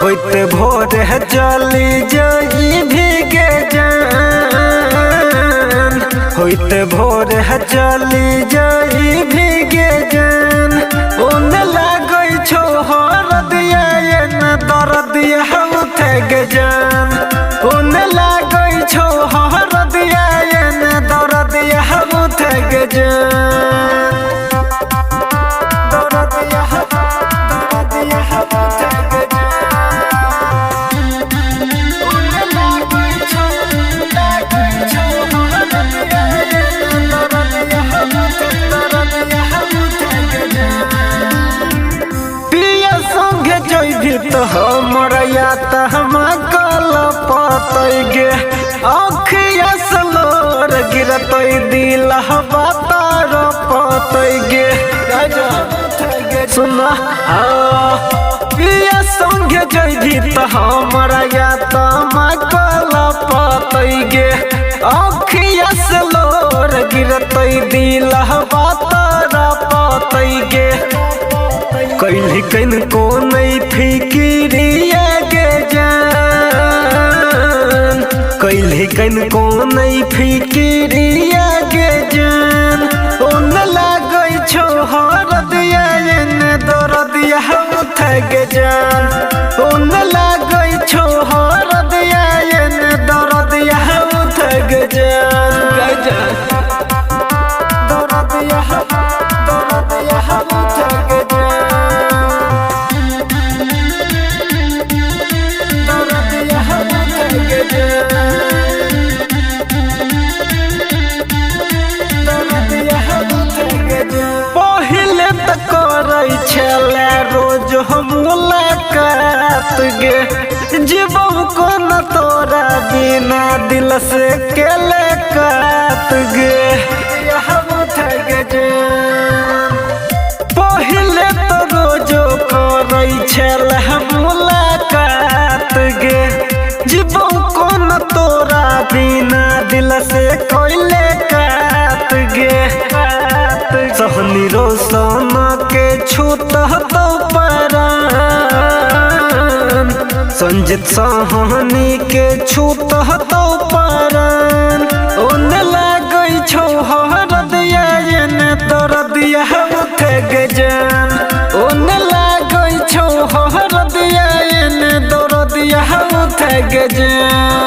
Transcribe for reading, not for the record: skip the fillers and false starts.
होते भोर चली जाई भीगे जान होते भोर चली जाई भीगे जान उन लागै छो हरदिया न दरदिया उठे गे जान उन लागै छो हरदिया न दरदिया उठे गे जान दरदिया उठे गे तो हमरा या त हम कल पतई गे अखिया सलोर गिरतई दिल बातार पतई गे सुना पिया संगे जइधी त हमरा या त हम कल पतई गे अखिया सलोर गिरतई दिल बातार पतई गे कैली कैन को नहीं फिकिरिया के जान कैली कैन को नहीं फिकिरिया के जान उन लागै छो हरदिया न दरदिया उठे गे जान उन लागै छो हरदिया न दरदिया उठे गे जान दरदिया उठे गे जान पहले तक करै छले रोज हम मुलाकात गे जीवो को न तोरा बिना दिल से केले काट गे पहले तो रोज करै छले मुलाकात गे जीवो को न तोरा बिना दिल से कोइले काट गे सहनी रोशन के छूत तो परान संजित सहनी के छूत तो परान उन लागै छो हरदिया न दरदिया उठे गे जान उन लागै छो हरदिया न दरदिया उठे गे जान।